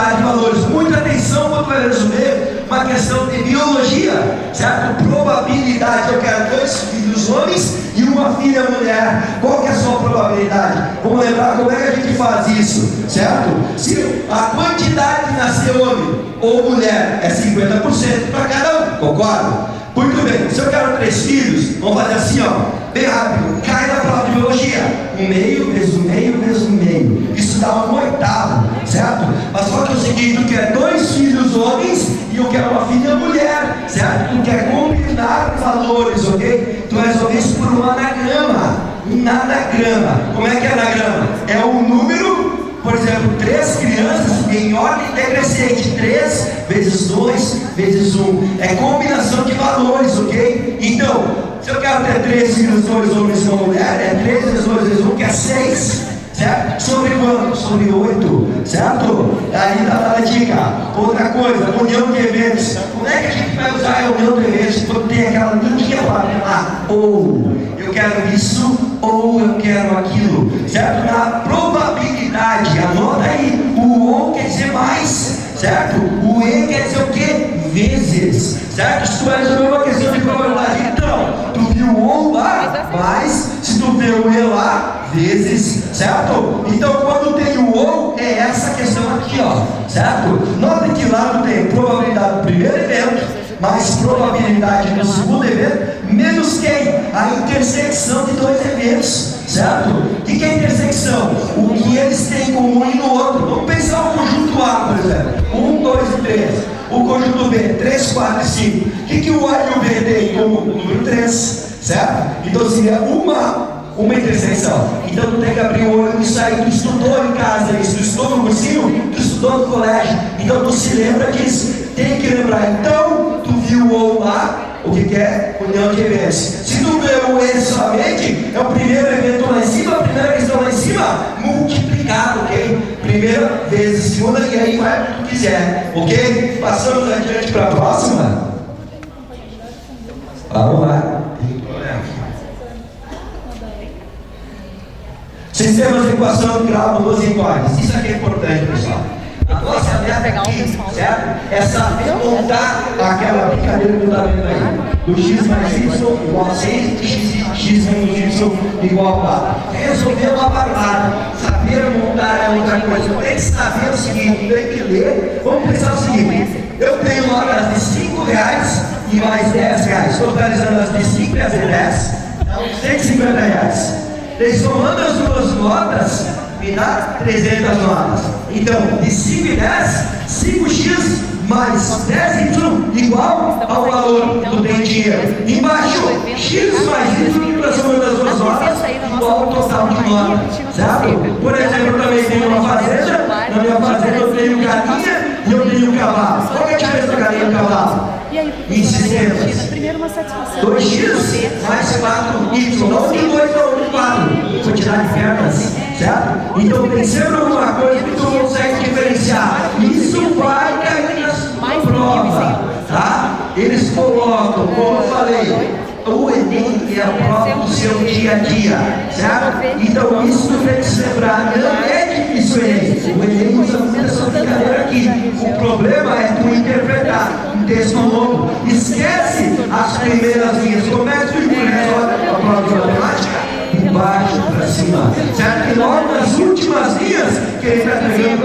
probabilidade de valores. Muita atenção quando vai resolver uma questão de biologia, certo? Probabilidade, eu quero 2 filhos homens e uma filha mulher. Qual que é a sua probabilidade? Vamos lembrar como é que a gente faz isso, certo? Se a quantidade de nascer homem ou mulher é 50% para cada um, concorda? Muito bem, se eu quero 3 filhos, vamos fazer assim, ó, bem rápido, cai na prova de biologia, 1/2 vezes 1/2 vezes 1/2, isso dá 1/8, certo? Mas só que é o seguinte, tu quer 2 filhos homens e eu quero uma filha mulher, certo? Tu quer combinar valores, ok? Tu resolve isso por um anagrama, como é que é anagrama? É um número. Por exemplo, 3 crianças em ordem decrescente, 3 vezes 2 vezes 1, é combinação de valores, ok? Então, se eu quero ter 3 filhos, 2 homens e uma mulher, é 3 vezes 2 vezes 1, que é 6, certo? Sobre quanto? Sobre 8, certo? Aí dá a dica. Outra coisa, união de eventos. Como é que a gente vai usar a união de eventos quando tem aquela linha lá? Ou eu quero isso, ou eu quero aquilo, certo? Na probabilidade, anota aí, o ou quer dizer mais, certo? O e quer dizer o quê? Vezes, certo? Se tu vai resolver uma questão de probabilidade, então, tu viu o ou lá, mais, se tu vê o e lá, vezes, certo? Então, quando tem o ou, é essa questão aqui, ó, certo? Note que lá tu tem probabilidade do primeiro evento, mais probabilidade do segundo evento, menos quem? A intersecção de 2 eventos, certo? O que é intersecção? O que eles têm em comum e no outro. Vamos pensar o conjunto A, por exemplo, 1, 2 e 3. O conjunto B, 3, 4 e 5. O que o A e o B têm em comum? O número 3, certo? Então seria uma intersecção. Então tu tem que abrir o olho nisso aí. Tu estudou em casa isso, tu estudou no cursinho, tu estudou no colégio. Então tu se lembra disso. Tem que lembrar. Então tu viu o ou lá, o que é? União de eventos. Se tu vê o E somente, é o primeiro evento lá em cima, a primeira questão lá em cima, multiplicado, ok? Primeira vezes, segunda, e aí vai o que tu quiser, ok? Passamos adiante para a próxima. Vamos lá. Sistemas de equação de grau dos iguais. Isso aqui é importante, pessoal. A nossa meta aqui, certo? É saber montar aquela brincadeira que está vendo aí. Do x mais y igual a 6, x menos y igual a 4. Resolver uma barbada. Saber montar é outra coisa. Tem que saber o seguinte, tem que ler. Vamos pensar o seguinte. Eu tenho notas de 5 reais e mais 10 reais. Totalizando as de 5 e as de 10, dá uns 150 reais. Somando as duas notas, me dá 300 notas. Então, de 5 e 10, 5x mais 10y igual ao valor do tem dinheiro. Embaixo, x mais y, para somando as duas notas, igual ao total de notas. Certo? Por exemplo, eu também tenho uma fazenda. Na minha fazenda eu tenho galinha e eu tenho cavalo. Qual é a diferença da galinha e do cavalo? Em sistemas, primeiro uma satisfação. 2x mais 4y, não de 2 ou de 4, quantidade de pernas, certo? Então tem sempre alguma coisa que tu consegue diferenciar. Isso vai cair na prova, tá? Eles colocam, como eu falei, o Enem é a prova do seu dia a dia, certo? Então isso tu tem que se lembrar, não é difícil o Enem. O Enem usa muito essa brincadeira aqui. O problema é tu interpretar um texto longo. Esquece as primeiras linhas. Como é que tu resolve a prova de matemática? De baixo para cima, certo? E logo nas últimas linhas que ele está pegando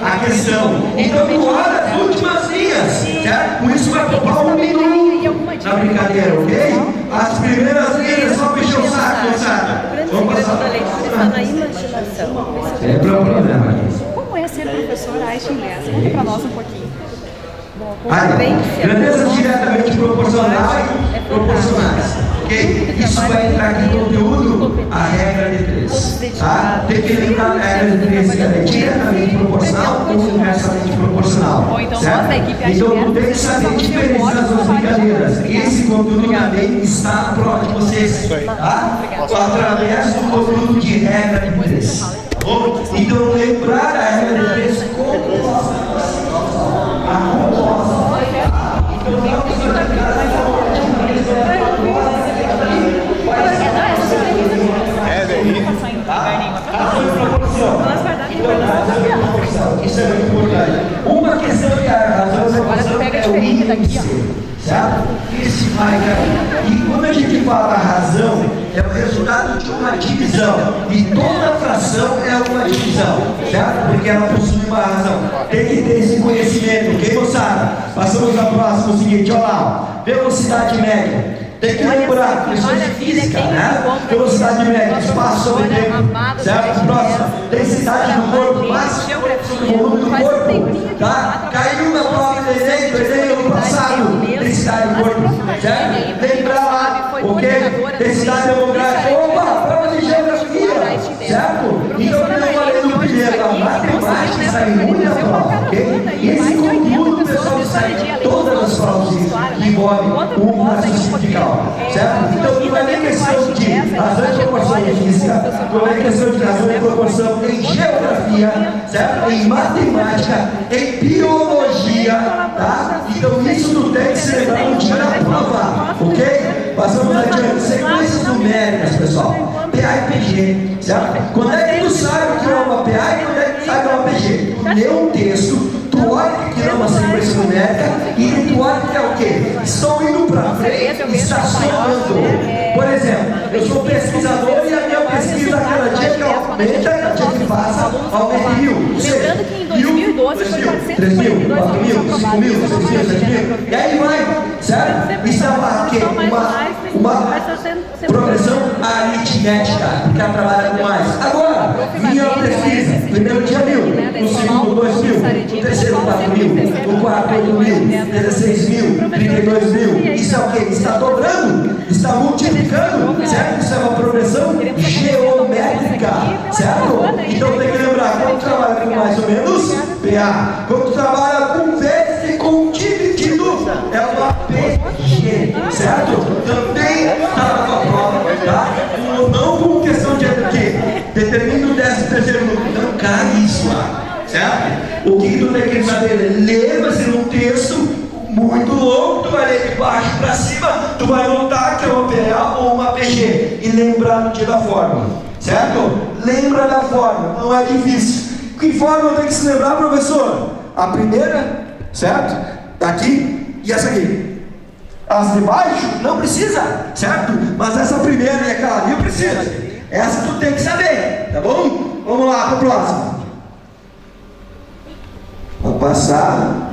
a questão. Então tu olha as últimas linhas, certo? Com isso vai poupar um minuto na brincadeira, ok? As primeiras linhas é só mexer o saco, moçada. Vamos passar para a próxima. É problema aqui. Como é ser professor Einstein Lessa? Conta para nós um pouquinho. Grandezas diretamente proporcionais, ok? Isso vai entrar aqui no conteúdo, a regra de 3, tá? Tem que lembrar a regra de 3, que é diretamente proporcional ou inversamente proporcional, certo? Então tu tem que saber diferenciar as duas brincadeiras. Esse conteúdo também está na prova de vocês, tá? Através do conteúdo de regra de 3, tá bom? Então lembrar a regra de 3 como isso é muito importante. questão de razão e Agora tu pega diferente daqui, ó. certo? Esse vai cair. E quando a gente fala razão, é o resultado de uma divisão. E toda fração é uma divisão, certo? Porque ela possui uma razão. Tem que ter esse conhecimento, ok, moçada? Passamos a próxima, o seguinte, olha lá. Velocidade média. Tem que lembrar, questões de física, né? Velocidade média, espaço sobre tempo, certo? Próxima, densidade do corpo, massa sobre o volume do corpo, tá? Caiu na prova do Enem ano passado, densidade do corpo, certo? Lembrar lá, ok? Densidade demográfica, opa, prova de geografia, certo? Então, eu falei no primeiro, a matemática sai muito na prova, ok? E esse conteúdo, pessoal, sai todas as provas que envolvem o raciocínio fiscal. Certo? Então não é nem questão de razão e proporção em física, não é questão de razão e proporção em geografia, certo? Em matemática, em biologia, tá? Então isso tu tem que se lembrar no dia da prova, ok? Passamos adiante, sequências numéricas, pessoal. PA e PG, certo? Quando é que tu sabe o que é uma PA e quando é que tu sabe o que é uma PG? Tu lê um texto, tu olha que é uma sequência numérica e tu olha que é o quê? Estou indo para frente e está somando. Por exemplo, eu sou pesquisador e a minha pesquisa cada dia que aumenta, cada dia que passa, aumenta em 1000. Lembrando que em 2012 foi 3 mil, 442 4 mil, 5 mil, 6 mil, 7 mil. E aí vai, certo? Isso é uma progressão aritmética, porque ela trabalha com mais. Agora, minha pesquisa, primeiro dia 1000, no segundo 2000, no terceiro 4.000, no quarto 8.000, 16.000, 32.000. Isso é o quê? Está dobrando, está multiplicando, certo? Isso é uma progressão geométrica, certo? Então tem que lembrar, quando trabalha com mais ou menos, PA. Quando trabalha com vezes e com dividido, é uma PG, certo? Também está na tua prova, tá? Não com questão de quê? Determina o 13º número, não cai isso lá, certo? O que tu tem que saber? Ler, vai ser um texto muito longo, tu vai ler de baixo para cima, tu vai notar que é uma PA ou uma PG e lembrar no dia da fórmula, certo? Lembra da fórmula, não é difícil. Que fórmula tem que se lembrar, professor? A primeira, certo? Aqui e essa aqui. As de baixo não precisa, certo? Mas essa primeira e aquela ali precisa. Essa tu tem que saber, tá bom? Vamos lá para o próximo. Vamos passar.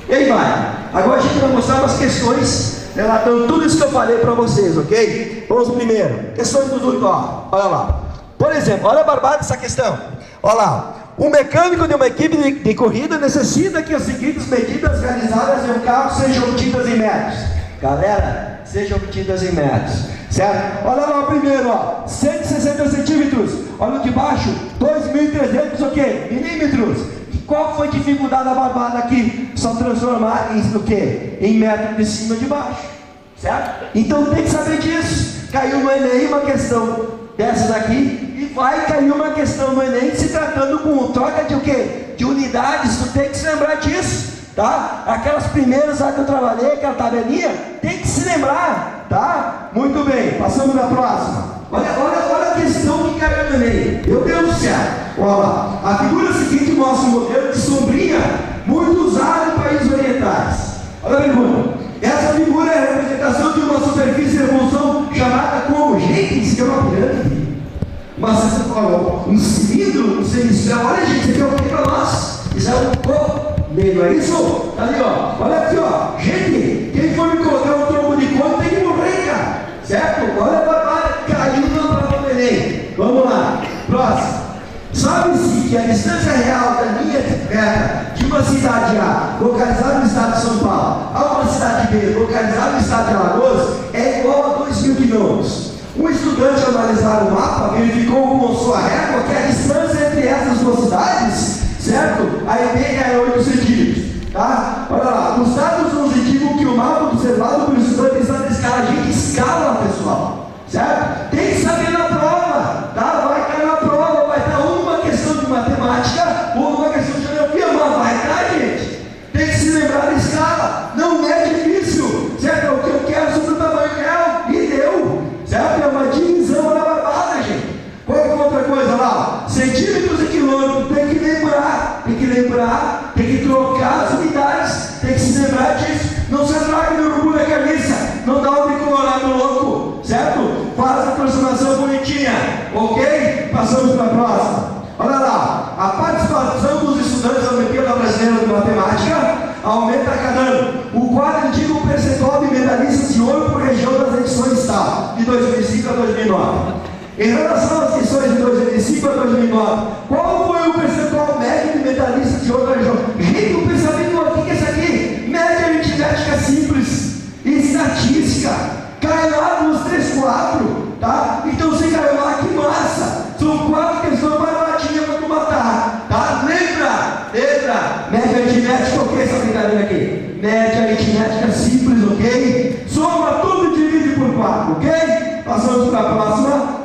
E aí vai. Agora a gente vai mostrar umas questões relatando tudo isso que eu falei para vocês, ok? Vamos primeiro. Questões do Dudu, ó. Olha lá. Por exemplo, olha a barbada dessa questão. Olha lá. O mecânico de uma equipe de corrida necessita que as seguintes medidas realizadas em um carro sejam obtidas em metros. Galera, sejam obtidas em metros, certo? Olha lá o primeiro, ó, 160 centímetros. Olha o de baixo, 2.300 o quê? Milímetros. E qual foi a dificuldade da barbada aqui? Só transformar isso no quê? Em metro de cima e de baixo, certo? Então tem que saber disso. Caiu no Enem uma questão dessa daqui. E vai cair uma questão no Enem se tratando com troca de o quê? De unidades, tu tem que se lembrar disso, tá? Aquelas primeiras lá que eu trabalhei, aquela tabelinha, tem que se lembrar, tá? Muito bem, passamos na próxima. Olha a questão que caiu no Enem. Meu Deus do céu. Olha lá, a figura seguinte mostra um modelo de sombrinha muito usado em países orientais. Olha a pergunta. Essa figura é a representação de uma superfície de revolução chamada como, gente, isso é uma pirâmide. Mas você falou, um cilindro, não sei se olha gente, isso aqui é o que para nós? Isso é um copo, não é isso? Tá ali, ó, olha aqui, ó, gente, quem for me colocar um tronco de copo tem que morrer, cara, certo? Olha a barbada, caiu na prova do Enem. Vamos lá, próximo. Sabe-se que a distância real da linha reta de uma cidade A, localizada no estado de São Paulo, a uma cidade B, localizada no estado de Alagoas, é igual a 2.000 quilômetros. Um estudante ao analisar o mapa verificou com sua régua que a distância entre essas duas cidades, certo? A EB é 8 centímetros, tá? Olha lá, os dados nos indicam que o mapa observado pelo estudante está na escala de escala, pessoal, certo? Tem que saber na prova, tá? Vai cair na prova, vai estar uma questão de matemática ou uma questão de geografia, mas vai cair, gente. Tem que se lembrar da escala, não é difícil, certo? É o que eu quero sobre o tamanho real e deu. Certo? É uma divisão na barbada, gente. Qual é outra coisa lá? Centímetros e quilômetros, tem que lembrar, tem que trocar. não dá um bicolorado louco, certo? Faz a transformação bonitinha, ok? Passamos para a próxima. Olha lá, a participação dos estudantes da Olimpíada Brasileira de Matemática aumenta a cada ano. O quadro indica o percentual de medalhistas de ouro por região das edições tal, de 2005 a 2009. Em relação às edições de 2005 a 2009, qual foi o percentual médio de medalhistas de ouro na região? Gente, o pensamento, o que é isso aqui? Média aritmética simples, estatística, cai lá nos 3, 4, tá? Então você caiu lá, que massa! São 4 questões baratinhas para tu matar, tá? Lembra? Média aritmética, o que é essa brincadeira aqui? Média aritmética simples, ok? Soma tudo e divide por 4, ok? Passamos para a próxima.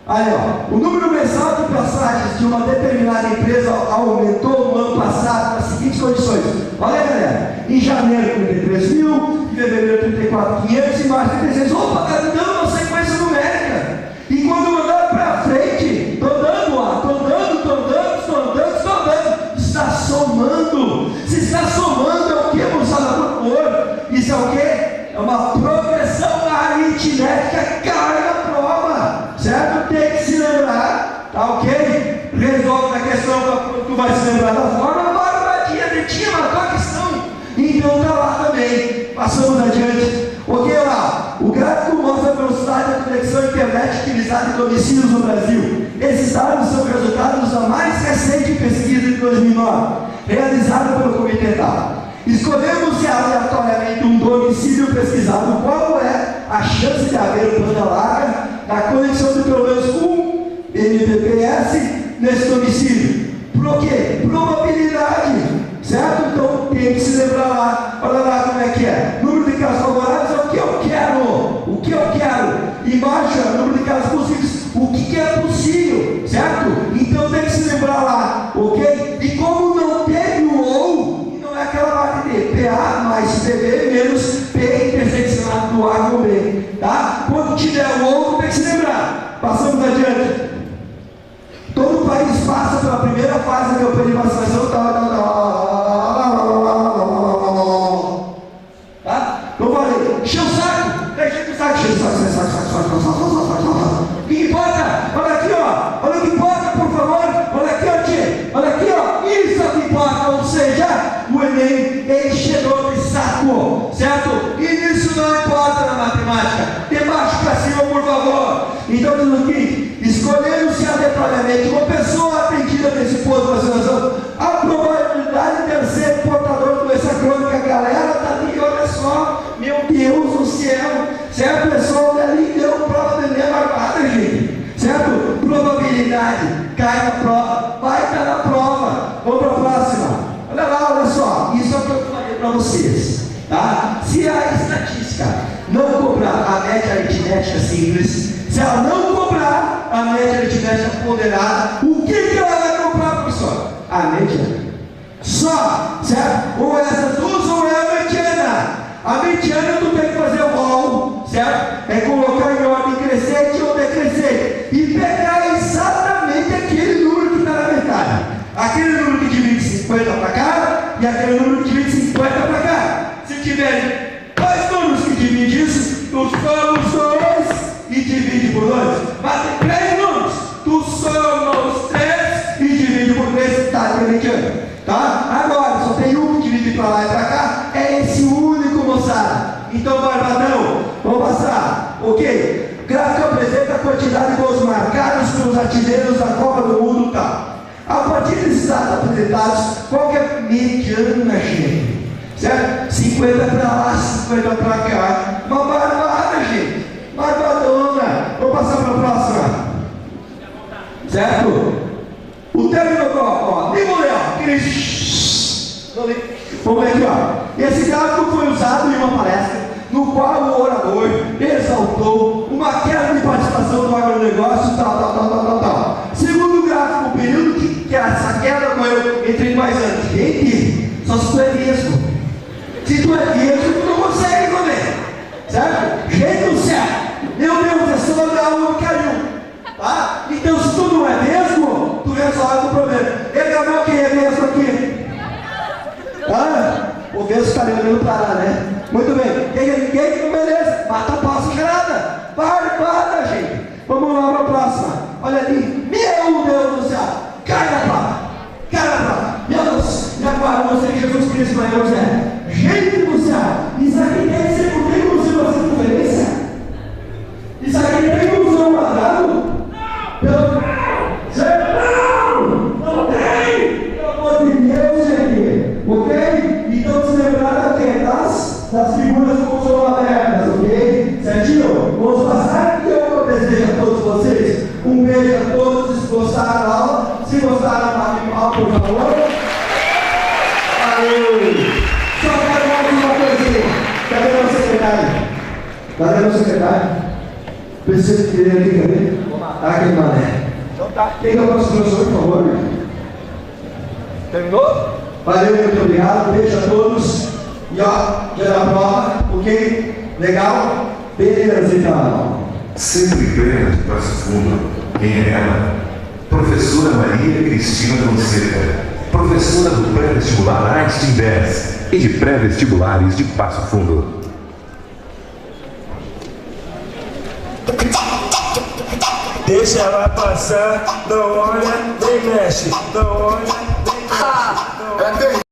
Aí, ó, o número mensal de passagens de uma determinada empresa aumentou no ano passado nas seguintes condições. Olha, galera, em janeiro 33 mil, em fevereiro 34.500 e março 36. Opa, tá dando uma sequência numérica. E quando eu andar para frente, tô dando, está somando. Se está somando, é o que, moçada, por favor? Isso é o que? É uma progressão aritmética, cai na prova, certo? Tem que se lembrar, tá ok? Resolve a questão, tu vai se lembrar da forma, barbadinha, tinha matou a questão, então tá lá também. Passamos adiante, ok lá, o gráfico mostra a velocidade da conexão internet utilizada em domicílios no Brasil. Esses dados são resultados da mais recente pesquisa de 2009, realizada pelo Comitê TAP. Escolhemos aleatoriamente um domicílio pesquisado. Qual é a chance de haver banda larga na conexão de pelo menos um Mbps nesse domicílio? Por quê? Probabilidade, certo? Então tem que se lembrar lá. Olha lá como é que é. Número de casos favoráveis é o que eu quero. O que eu quero. Embaixo é o número de casos possíveis. O que é possível, certo? Então tem que se lembrar lá, ok? E como não teve o ou, não é aquela parte de PA mais PB menos P interseccionado do A com B, tá? Quando tiver o ou, tem que se lembrar. Passamos adiante. Todo o país passa pela primeira fase da campanha de vacinação, tá? Não falei, encheu o saco, encheu o saco, encheu o saco. O que importa? Olha aqui, ó. Olha o que importa, por favor. Olha aqui, ó, tia. Olha aqui, ó. Isso é o que importa. Ou seja, o Enem enchedor de saco, certo? E isso não importa na matemática. De baixo para cima, por favor. Então, diz o seguinte: escolhendo-se aleatoriamente uma pessoa atendida nesse posto de vacinação, a probabilidade de ser portador de doença crônica, galera, tá ali, olha só. Meu Deus do céu. Certo, pessoal? Ali deu prova de Enem marcada, gente. Certo? Probabilidade. Cai na prova. Vai estar na prova. Vamos para a próxima. Olha lá, olha só. Isso é o que eu falei para vocês. Tá? Se a estatística não cobrar a média aritmética simples, se ela não cobrar a média aritmética ponderada, o que ela vai cobrar, professor? A média. Só. Certo? Ou essas duas ou é a mediana. A mediana tu tem que fazer o rol, certo? É colocar em ordem crescente ou decrescente e pegar exatamente aquele número que está na metade. Aquele número que divide 50 para cá e aquele número que divide 50 para cá. Se tiver dois números que dividem isso, tu soma os dois e divide por 2. Mas tem 3 números, tu soma os 3 e divide por 3, tá? Tá? Agora, só tem um que divide para lá e para cá, é esse único, moçada. Então, barbadão, vamos passar, ok? Gráfico apresenta a quantidade de gols marcados pelos artilheiros da Copa do Mundo, tá? A partir desses dados apresentados, qual que é a mediana, gente? Certo? 50 para lá, 50 para cá. Uma barbada, gente. Barbadona. Vamos passar para a próxima. Certo? O término, ó, nem vou ler, ó. Vamos ver aqui, ó. Esse gráfico foi usado em uma palestra no qual o orador exaltou uma queda de participação do agronegócio, tal. Segundo o gráfico, o período que essa queda ocorreu entre quais anos? Gente, só se tu é mesmo. Se tu é mesmo, tu não consegue comer. Certo? Gente do céu. Meu Deus, é só dar um carinho. Tá? Então, se tu não é mesmo, tu resolve o problema. Ele acabou quem é mesmo aqui? Ah, o mesmo está olhando para lá, né? Muito bem. Quem beleza? Mata passo nada. Para, gente. Vamos lá para a próxima. Olha ali. Meu Deus do céu. Cai na placa. Meu Deus. E agora você que Jesus Cristo vai né? Gente do céu. Isso aqui deve ser por que você vai fazer conferência? Isso aqui tem um som quadrado? Não tem! Pelo amor de Deus, gente. Ok? Então se lembrar das figuras com som abertas, ok? Certinho? Vamos passar e eu desejo a todos vocês um beijo a todos. Se gostaram da aula, se gostaram, bate palma, por favor. Valeu! Só quero mais uma coisinha. Cadê meu secretário? Precisa de querer aqui, cadê? Aqui, mané. Então tá. Quem é o nosso professor, por favor? Terminou? Valeu, muito obrigado. Beijo a todos. E ó, dia da prova, ok? Legal? Beleza, então. Sempre plena de Passo Fundo. Quem é ela? Professora Maria Cristina Fonseca, professora do pré-vestibular Einstein 10 e de pré-vestibulares de Passo Fundo. Deixa ela passar, não olha, nem mexe, não olha, nem mexe.